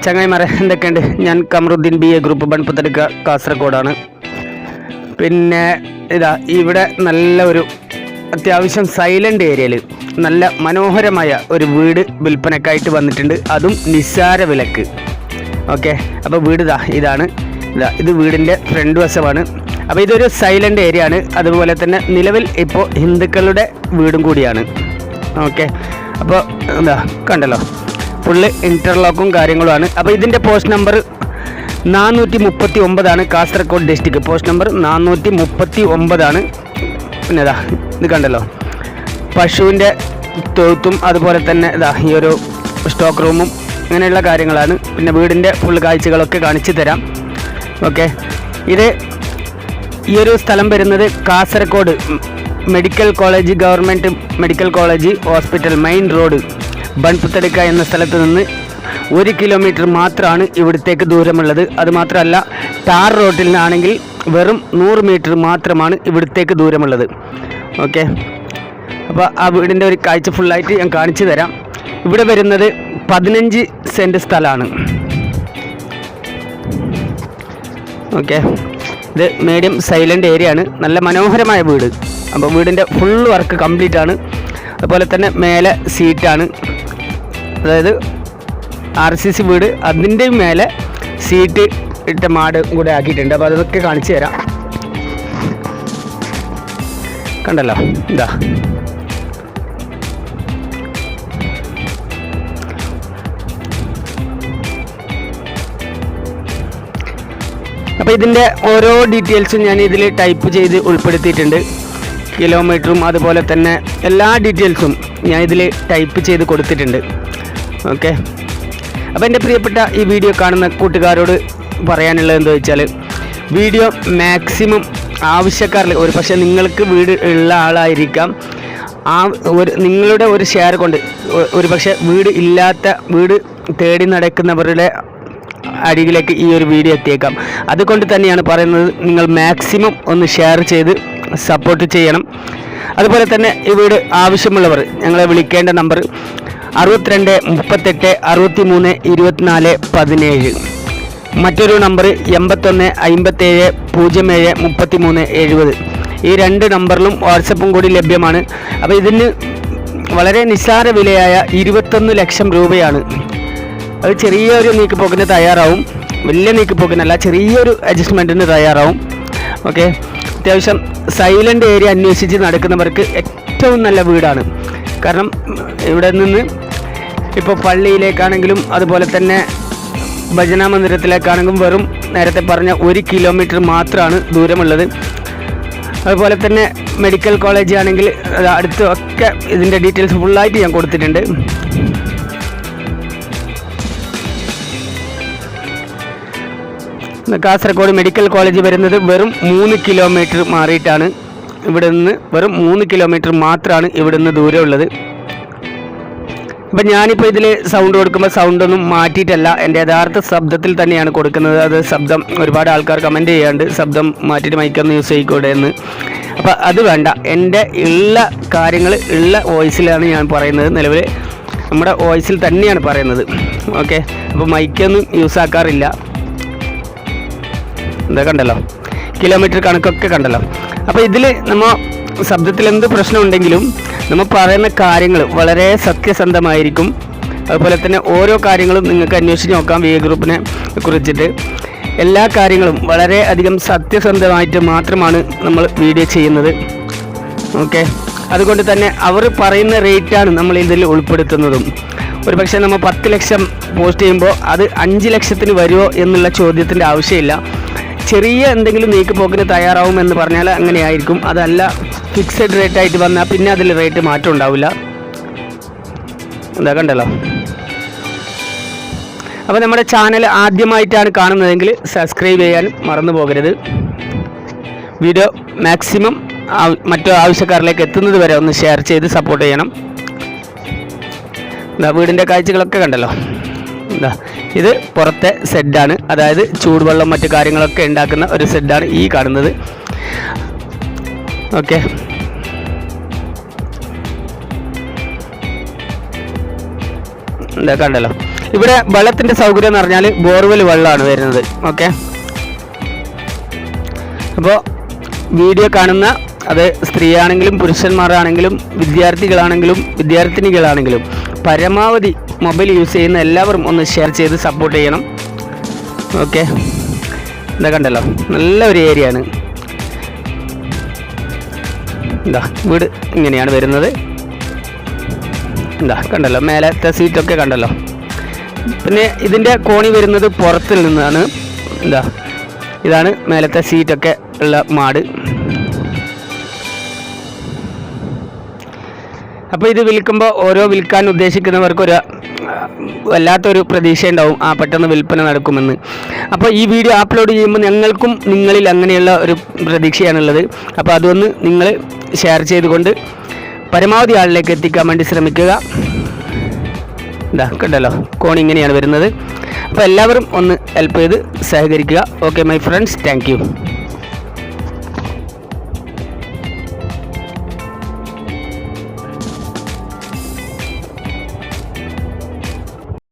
ചങ്ങായിമാരെ എന്തൊക്കെയുണ്ട്? ഞാൻ കമറുദ്ദീൻ BA ഗ്രൂപ്പ് ബൺപുത്തടുക്ക കാസർഗോഡാണ്. പിന്നെ ഇതാ ഇവിടെ നല്ല ഒരു അത്യാവശ്യം സൈലൻ്റ് ഏരിയയിൽ നല്ല മനോഹരമായ ഒരു വീട് വിൽപ്പനക്കായിട്ട് വന്നിട്ടുണ്ട്, അതും നിസ്സാര വിലക്ക്. ഓക്കെ, അപ്പോൾ വീട് ഇതാണ് ഇത് വീടിൻ്റെ ഫ്രണ്ട് വശമാണ്. അപ്പോൾ ഇതൊരു സൈലൻ്റ് ഏരിയ ആണ്, അതുപോലെ തന്നെ നിലവിൽ ഇപ്പോൾ ഹിന്ദുക്കളുടെ വീടും കൂടിയാണ്. ഓക്കെ, അപ്പോൾ കണ്ടല്ലോ, ഫുള്ള് ഇൻ്റർലോക്കും കാര്യങ്ങളുമാണ്. അപ്പോൾ ഇതിൻ്റെ post number 439 Kasaragod district. Post number 439. പിന്നെ ഇത് കണ്ടല്ലോ, പശുവിൻ്റെ തൊഴുത്തും അതുപോലെ തന്നെ ഈ ഒരു സ്റ്റോക്ക് റൂമും അങ്ങനെയുള്ള കാര്യങ്ങളാണ്. പിന്നെ വീടിൻ്റെ ഫുൾ കാഴ്ചകളൊക്കെ കാണിച്ചു തരാം. ഓക്കെ, ഈ ഒരു സ്ഥലം വരുന്നത് Kasaragod medical college, government medical college hospital main road ബൺപുത്തടുക്ക എന്ന സ്ഥലത്ത് നിന്ന് 1 കിലോമീറ്റർ മാത്രമാണ് ഇവിടത്തേക്ക് ദൂരമുള്ളത്. അതുമാത്രമല്ല, ടാർ റോഡിൽ നിന്നാണെങ്കിൽ വെറും 100 മീറ്റർ മാത്രമാണ് ഇവിടത്തേക്ക് ദൂരമുള്ളത്. ഓക്കെ, അപ്പോൾ ആ വീടിൻ്റെ ഒരു കാഴ്ച ഫുള്ളായിട്ട് ഞാൻ കാണിച്ചു തരാം. ഇവിടെ വരുന്നത് 15 സെൻറ്റ് സ്ഥലമാണ്. ഓക്കെ, ഇത് മീഡിയം സൈലൻ്റ് ഏരിയ ആണ്, നല്ല മനോഹരമായ വീട്. അപ്പോൾ വീടിൻ്റെ ഫുൾ വർക്ക് കംപ്ലീറ്റ് ആണ്. അതുപോലെ തന്നെ മേലെ സീറ്റാണ്, അതായത് RCC വീട്, അതിൻ്റെ മേലെ സീറ്റ് ഇട്ട മാട് കൂടെ ആക്കിയിട്ടുണ്ട്. അപ്പോൾ അതൊക്കെ കാണിച്ചു തരാം. കണ്ടല്ലോ, അപ്പോൾ ഇതിൻ്റെ ഓരോ ഡീറ്റെയിൽസും ഞാൻ ഇതിൽ ടൈപ്പ് ചെയ്ത് ഉൾപ്പെടുത്തിയിട്ടുണ്ട്. കിലോമീറ്ററും അതുപോലെ തന്നെ എല്ലാ ഡീറ്റെയിൽസും ഞാൻ ഇതിൽ ടൈപ്പ് ചെയ്ത് കൊടുത്തിട്ടുണ്ട്. ഓക്കെ, അപ്പോൾ എൻ്റെ പ്രിയപ്പെട്ട ഈ വീഡിയോ കാണുന്ന കൂട്ടുകാരോട് പറയാനുള്ളത് എന്താ വെച്ചാൽ, വീഡിയോ മാക്സിമം ആവശ്യക്കാരിൽ, ഒരു പക്ഷേ നിങ്ങൾക്ക് വീട് ഉള്ള ആളായിരിക്കാം, നിങ്ങളുടെ ഒരു ഷെയർ കൊണ്ട് ഒരു പക്ഷേ വീട് തേടി നടക്കുന്നവരുടെ അരികിലേക്ക് ഈ ഒരു വീഡിയോ എത്തിയേക്കാം. അതുകൊണ്ട് തന്നെയാണ് പറയുന്നത്, നിങ്ങൾ മാക്സിമം ഒന്ന് ഷെയർ ചെയ്ത് സപ്പോർട്ട് ചെയ്യണം. അതുപോലെ തന്നെ ഈ വീട് ആവശ്യമുള്ളവർ ഞങ്ങളെ വിളിക്കേണ്ട നമ്പർ 62 38 63 24 17. മറ്റൊരു നമ്പർ 81 57 07 33 70. ഈ 2 നമ്പറിലും വാട്സപ്പും കൂടി ലഭ്യമാണ്. അപ്പോൾ ഇതിന് വളരെ നിസ്സാര വിലയായ 21 ലക്ഷം രൂപയാണ്. അത് ചെറിയൊരു നീക്കുപോക്കിന് തയ്യാറാവും, വലിയ നീക്കുപോക്കിനല്ല, ചെറിയൊരു അഡ്ജസ്റ്റ്മെൻറ്റിന് തയ്യാറാവും. ഓക്കെ, അത്യാവശ്യം സൈലൻ്റ് ഏരിയ അന്വേഷിച്ച് നടക്കുന്നവർക്ക് ഏറ്റവും നല്ല വീടാണ്. കാരണം ഇവിടെ നിന്ന് ഇപ്പോൾ പള്ളിയിലേക്കാണെങ്കിലും അതുപോലെ തന്നെ ഭജന മന്ദിരത്തിലേക്കാണെങ്കിലും വെറും നേരത്തെ പറഞ്ഞ 1 കിലോമീറ്റർ മാത്രമാണ് ദൂരമുള്ളത്. അതുപോലെ തന്നെ മെഡിക്കൽ കോളേജ് ആണെങ്കിൽ അടുത്ത് ഒക്കെ ഇതിൻ്റെ ഡീറ്റെയിൽസ് ഫുള്ളായിട്ട് ഞാൻ കൊടുത്തിട്ടുണ്ട്. കാസർഗോഡ് മെഡിക്കൽ കോളേജ് വരുന്നത് വെറും 3 കിലോമീറ്റർ മാറിയിട്ടാണ്. ഇവിടെ നിന്ന് വെറും 3 കിലോമീറ്റർ മാത്രമാണ് ഇവിടെ നിന്ന് ദൂരമുള്ളത്. അപ്പം ഞാനിപ്പോൾ ഇതിൽ സൗണ്ട് കൊടുക്കുമ്പോൾ സൗണ്ടൊന്നും മാറ്റിയിട്ടല്ല, എൻ്റെ യഥാർത്ഥ ശബ്ദത്തിൽ തന്നെയാണ് കൊടുക്കുന്നത്. അത് ശബ്ദം ഒരുപാട് ആൾക്കാർ കമൻറ്റ് ചെയ്യാണ്ട്, ശബ്ദം മാറ്റിയിട്ട് മൈക്കൊന്ന് യൂസ് ചെയ്യിക്കൂടെ എന്ന്. അപ്പോൾ അത് വേണ്ട, എൻ്റെ ഉള്ള കാര്യങ്ങൾ ഉള്ള വോയിസിലാണ് ഞാൻ പറയുന്നത്. നിലവിൽ നമ്മുടെ വോയിസിൽ തന്നെയാണ് പറയുന്നത്. ഓക്കെ, അപ്പോൾ മൈക്കൊന്നും യൂസ് ആക്കാറില്ല. കണ്ടല്ലോ, കിലോമീറ്റർ കണക്കൊക്കെ കണ്ടല്ലോ. അപ്പോൾ ഇതിൽ നമ്മൾ ശബ്ദത്തിൽ എന്ത് പ്രശ്നം ഉണ്ടെങ്കിലും നമ്മൾ പറയുന്ന കാര്യങ്ങൾ വളരെ സത്യസന്ധമായിരിക്കും. അതുപോലെ തന്നെ ഓരോ കാര്യങ്ങളും നിങ്ങൾക്ക് അന്വേഷിച്ച് നോക്കാം. BA ഗ്രൂപ്പിനെ കുറിച്ചിട്ട് എല്ലാ കാര്യങ്ങളും വളരെ അധികം സത്യസന്ധമായിട്ട് മാത്രമാണ് നമ്മൾ വീഡിയോ ചെയ്യുന്നത്. ഓക്കെ, അതുകൊണ്ട് തന്നെ അവർ പറയുന്ന റേറ്റാണ് നമ്മൾ ഇതിൽ ഉൾപ്പെടുത്തുന്നതും. ഒരു പക്ഷേ നമ്മൾ 10 ലക്ഷം പോസ്റ്റ് ചെയ്യുമ്പോൾ അത് 5 ലക്ഷത്തിന് വരുമോ എന്നുള്ള ചോദ്യത്തിൻ്റെ ആവശ്യമില്ല. ചെറിയ എന്തെങ്കിലും നീക്കുപോക്കിന് തയ്യാറാവുമെന്ന് പറഞ്ഞാൽ അങ്ങനെയായിരിക്കും. അതല്ല, ഫിക്സഡ് റേറ്റ് ആയിട്ട് വന്നാൽ പിന്നെ അതിൽ റേറ്റ് മാറ്റം ഉണ്ടാവില്ല. കണ്ടല്ലോ. അപ്പോൾ നമ്മുടെ ചാനൽ ആദ്യമായിട്ടാണ് കാണുന്നതെങ്കിൽ സബ്സ്ക്രൈബ് ചെയ്യാൻ മറന്നു പോകരുത്. വീഡിയോ മാക്സിമം മറ്റു ആവശ്യക്കാരിലേക്ക് എത്തുന്നത് വരെ ഒന്ന് ഷെയർ ചെയ്ത് സപ്പോർട്ട് ചെയ്യണം. വീടിൻ്റെ കാഴ്ചകളൊക്കെ കണ്ടല്ലോ. ഇത് പുറത്തെ സെഡാണ്, അതായത് ചൂടുവെള്ളം മറ്റു കാര്യങ്ങളൊക്കെ ഉണ്ടാക്കുന്ന ഒരു സെഡാണ് ഈ കാണുന്നത്. ഓക്കെ, കണ്ടല്ലോ. ഇവിടെ വെള്ളത്തിൻ്റെ സൗകര്യം എന്ന് പറഞ്ഞാൽ ബോർവെൽ വെള്ളമാണ് വരുന്നത്. ഓക്കെ, അപ്പോൾ വീഡിയോ കാണുന്ന അത് സ്ത്രീയാണെങ്കിലും പുരുഷന്മാരാണെങ്കിലും വിദ്യാർത്ഥികളാണെങ്കിലും വിദ്യാർത്ഥിനികളാണെങ്കിലും പരമാവധി മൊബൈൽ യൂസ് ചെയ്യുന്ന എല്ലാവരും ഒന്ന് ഷെയർ ചെയ്ത് സപ്പോർട്ട് ചെയ്യണം. ഓക്കെ, ഇതാ കണ്ടല്ലോ, നല്ല ഒരു ഏരിയ ആണ്. എന്താ വീട് ഇങ്ങനെയാണ് വരുന്നത്. എന്താ കണ്ടല്ലോ, മേലത്തെ സീറ്റൊക്കെ കണ്ടല്ലോ. പിന്നെ ഇതിൻ്റെ കോണി വരുന്നത് പുറത്തിൽ നിന്നാണ്. എന്താ ഇതാണ് മേലത്തെ സീറ്റൊക്കെ ഉള്ള മാട്. അപ്പോൾ ഇത് വിൽക്കുമ്പോൾ ഓരോ വിൽക്കാൻ ഉദ്ദേശിക്കുന്നവർക്കൊരു വല്ലാത്തൊരു പ്രതീക്ഷ ഉണ്ടാവും, പെട്ടെന്ന് വിൽപ്പന നടക്കുമെന്ന്. അപ്പോൾ ഈ വീഡിയോ അപ്ലോഡ് ചെയ്യുമ്പോൾ ഞങ്ങൾക്കും നിങ്ങളിൽ അങ്ങനെയുള്ള ഒരു പ്രതീക്ഷയാണുള്ളത്. അപ്പോൾ അതൊന്ന് നിങ്ങൾ ഷെയർ ചെയ്തുകൊണ്ട് പരമാവധി ആളിലേക്ക് എത്തിക്കാൻ വേണ്ടി ശ്രമിക്കുക. ഇതാ കണ്ടല്ലോ, കോൺ ഇങ്ങനെയാണ് വരുന്നത്. അപ്പോൾ എല്ലാവരും ഒന്ന് ഹെൽപ്പ് ചെയ്ത് സഹകരിക്കുക. Okay my friends, thank U.